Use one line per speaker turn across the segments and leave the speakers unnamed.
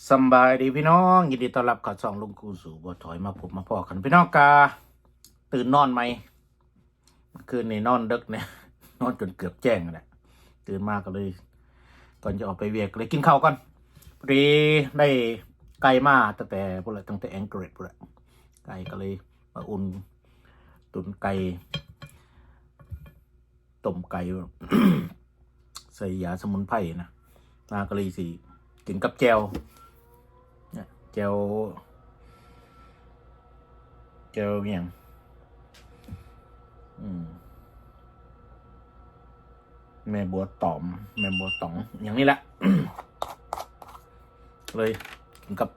สำบายดีพี่น้องยินดีต้อนรับเข้าช่องลุงกูสู่บ่ถอยมาผมมาพอกันพี่น้องกาตื่นนอนไหมเมื่อคืนนี่นอนดึกเนี่ย นอนจนเกือบแจ้งแหละตื่นมาก็เลยก่อนจะออกไปเวียกเลยกินข้าวก่อนพอดีได้ไก่มาตั้งแต่แองเกรดพวกไก่ก็เลยมาอุ่นตุ๋นไก่ต้มไก่ ใส่ยาสมุนไพรนะมาก็เลยสิกินกับแจวแจวอย่างแม่บัวตอมแม่บัวตองอย่างนี้แหละ เลยกินกับ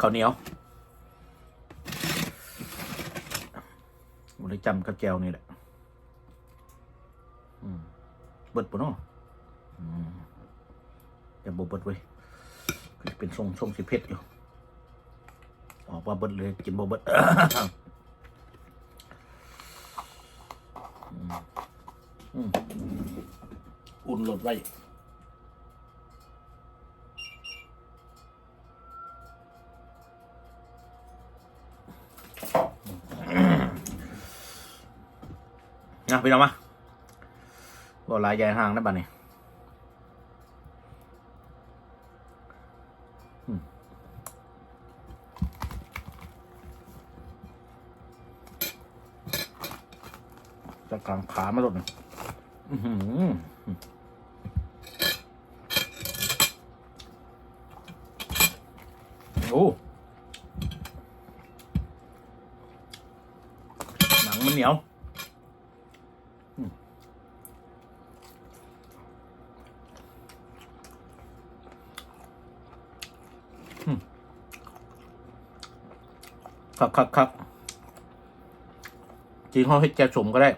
ข้าวเหนียวมันเลยจำกับแจวนี่แหละเบิดปุ่นเนาะจะบเบิดไว้เป็นทรงสิเผ็ดอยู่ออกมาเบิดเลยกินบ่เบิด อุ่นหลดไว้นะพี่น้องมาบ่ลายใหญ่ห่างนะบ้านนี้จะกลางขามาหลดหนึ่งโอ้หนังมันเหนียวครับจริงเขาให้แจวสมก็ได้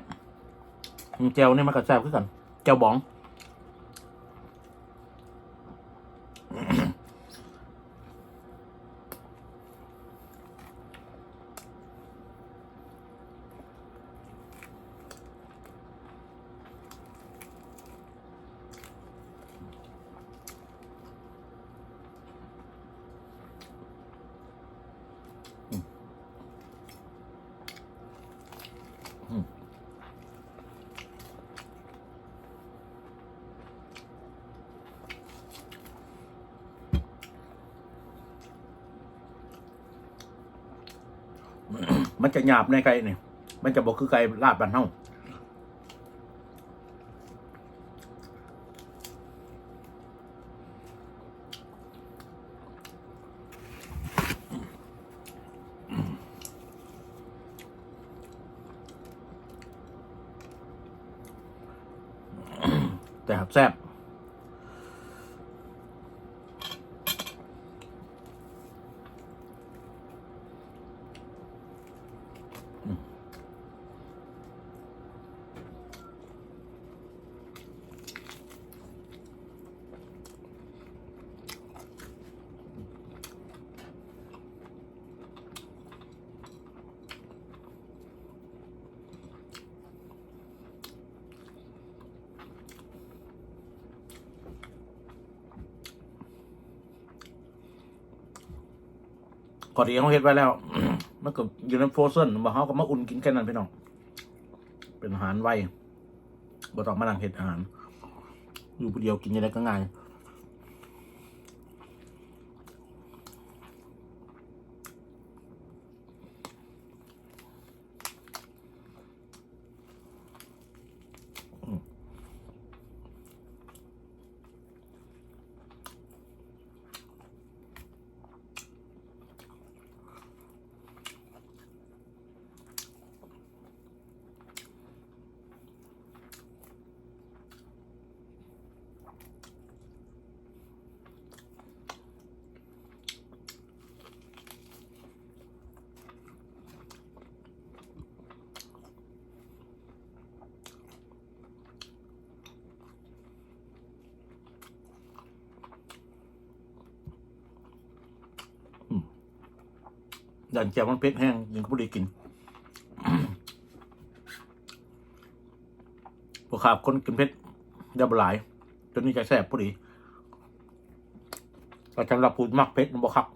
แจวนี่มันก็แซ่บขึ้นกันแจวบองมันจะหยาบในไก่เนี่ยมันจะบอกคือไก่ลาดบ้านเฮาแต่แซ่บก่อนที่เขาเฮ็ดไว้แล้ว มันก็อยู่ในโฟรเซนบ่เขาก็มาอุ่นกินแค่นั้นพี่น้องเป็นอาหารไวบ่ต้องมานั่งเฮ็ดอาหารอยู่ผู้เดียวกินยังไงก็ง่ายดันแจ่วมันเผ็ดแห้งยังก็ไม่ได้กิน พวกขาบคนกินเผ็ดได้บหลายจนนี้จะแซ่บพอดีไป ก็สำหรับผู้มักเผ็ดมันบ่คัก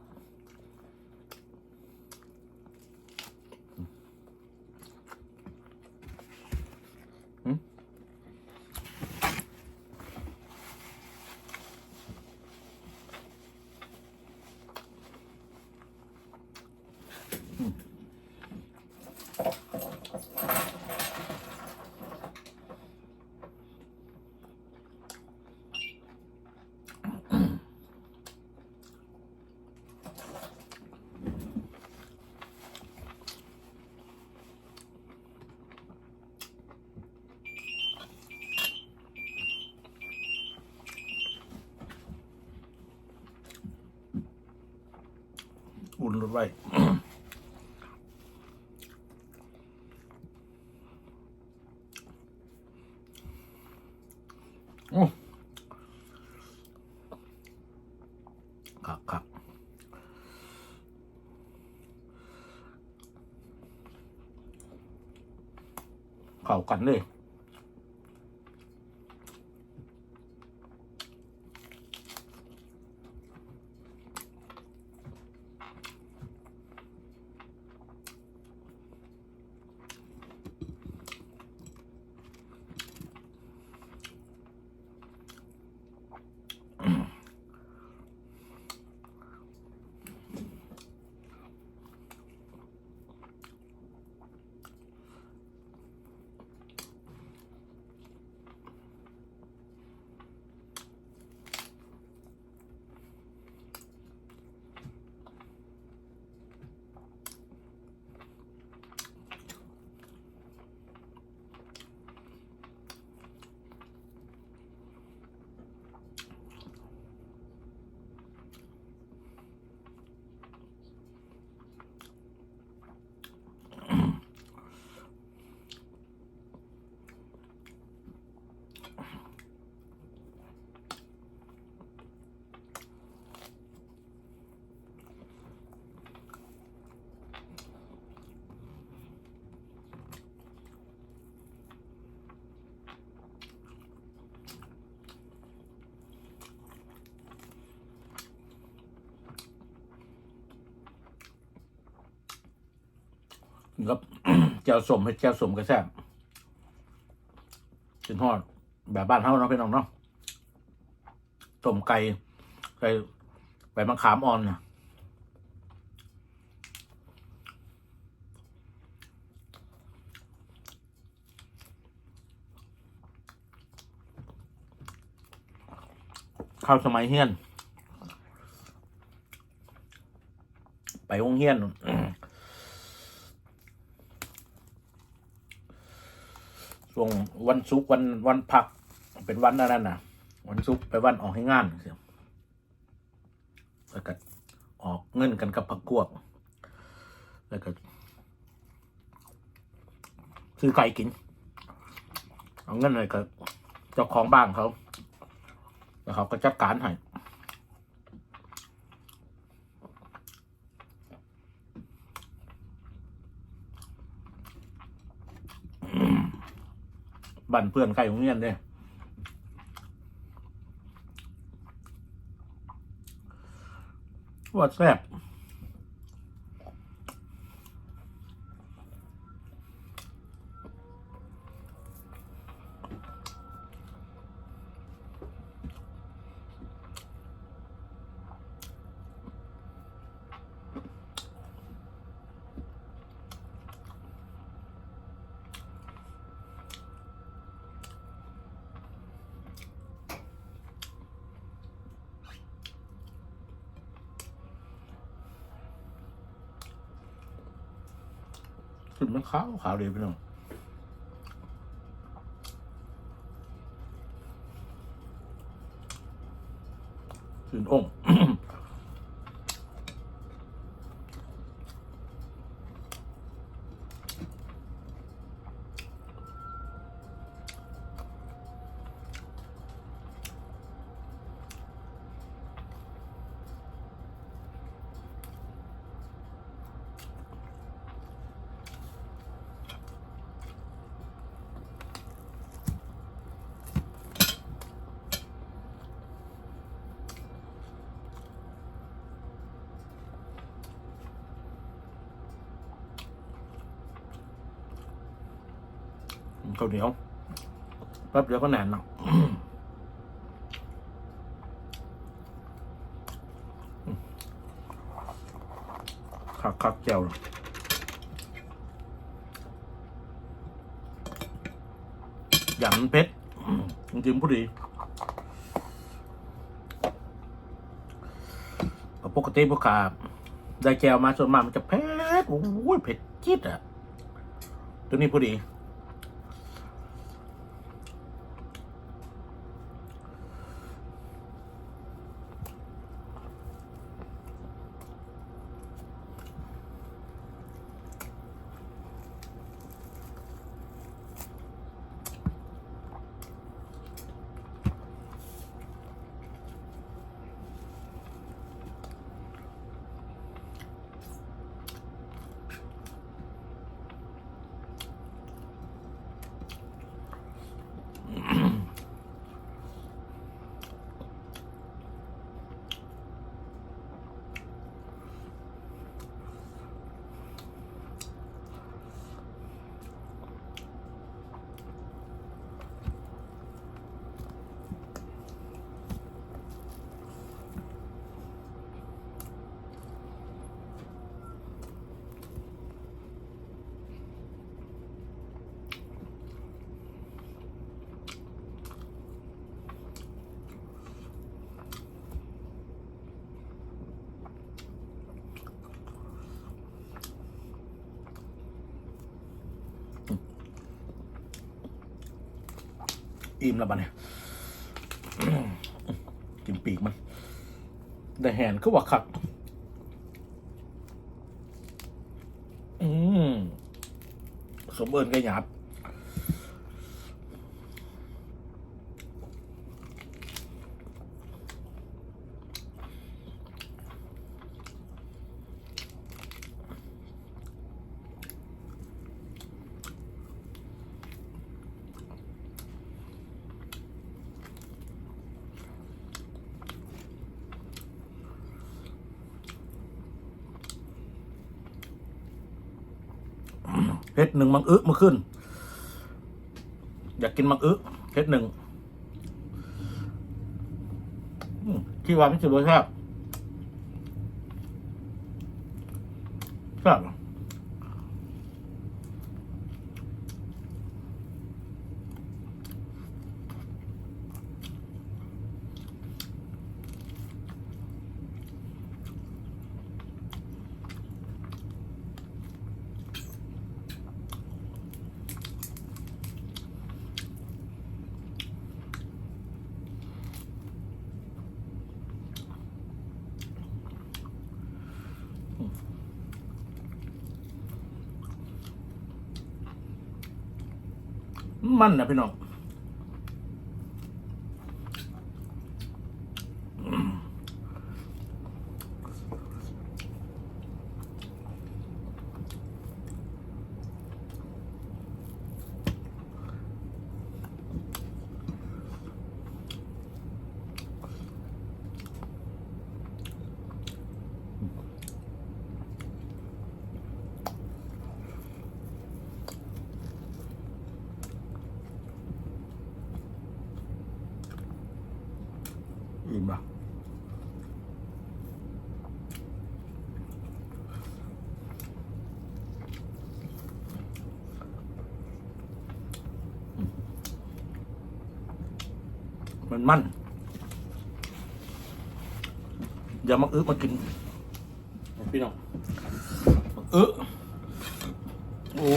อุ่นรถไว้ โอ้ครับ เข้ากันเลยครับ แจ่วสมให้แจ่วสมกระแซบเป็นทอดแบบบ้านเฮาเนาะพี่น้องเนาะต้มไก่ใส่ใบมะขามอ่อนนะข้าวสมัยเฮียน ไปโรงเรียน ช่วงวันศุกร์วันพักเป็นวันอะไรน่ะ วันศุกร์ไปวันออกให้งานเสียแล้วก็ออกเงินกันกับพักพวกแล้วก็ซื้อไก่กินเอาเงินอะไรก็เจ้าของบ้านเขาแล้วเขาก็จัดการให้บ้านเพื่อนใกล้โรงเรียนเด้ว่าแซ่บสุดมันขาวเลยพี่น้องสุดองค์ อ ข้าวเหนียวแป๊บเดียวก็แน่นเนาะคักแก้วอย่างมันเผ็ดจริงๆพอดีปกติพวกขาได้แก้วมาส่วนมากมันจะเผ็ดโอ้ยเผ็ดจี๊ดอ่ะตัวนี้พอดีอิ่มแล้วบ้าเนี่ยกินปีกมันได้แหนคือว่าคักสมเอิญก็หยาบเผ็ดหนึ่งมังอึมาขึ้นอยากกินมังอึเผ็ดหนึ่งที่ว่าไม่ใช่รสชาติแซ่บมันนะพี่น้องอิ่มปะมันอย่ามักอึมากินพี่น้องมักอึโอ้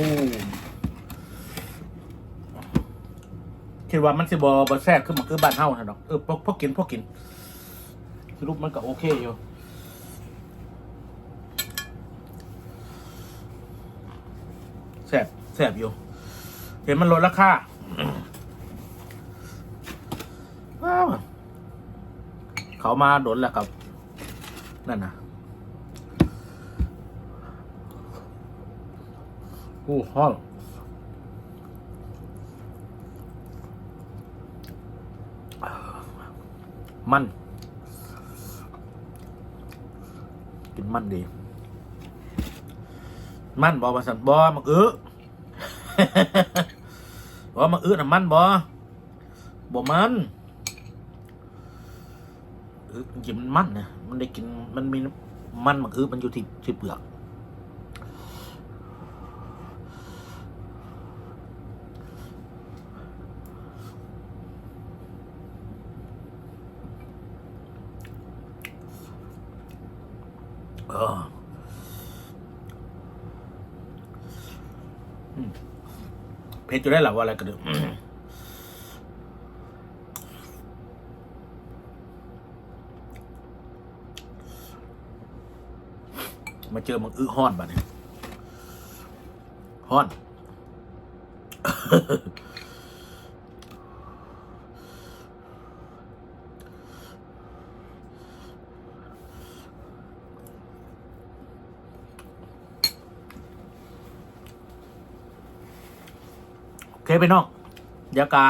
คิดว่ามันสิบแซ่บขึ้นมักอึบ้านเฮานะดอกพวกกินสรุปมันก็โอเคอยู่แซ่บอยู่เห็นมันลดราคาว้าวเขามาโดนแล้วครับนั่นนะโอ้ห้องมันกินมันดีมันบอมาสันบอมัก ว่ามันน้ำมันบ่มันกินมันนะมันได้กินมันมีมันมันอยู่ที่เปลือกเผ็ดอยู่ได้หรอว่าอะไรกันเดี๋ยวมาเจอมังห้อนบ้าเนี่ยห้อนโอเคไปน้องเดี๋ยวกา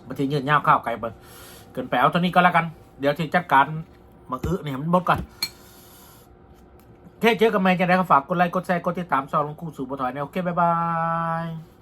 บางทียืดเงาข้าวไก่ไปเกินไปเอาตัวนี้ก็แล้วกัน เดี๋ยวที่จัดการมังนี่มันหมดก่อนโอเคเจอกันใหม่จะได้ก็ฝากกดไลค์กดแชร์กดติดตามช่องลุงคู่สู่บ่ถอยนะโอเคบ๊ายบาย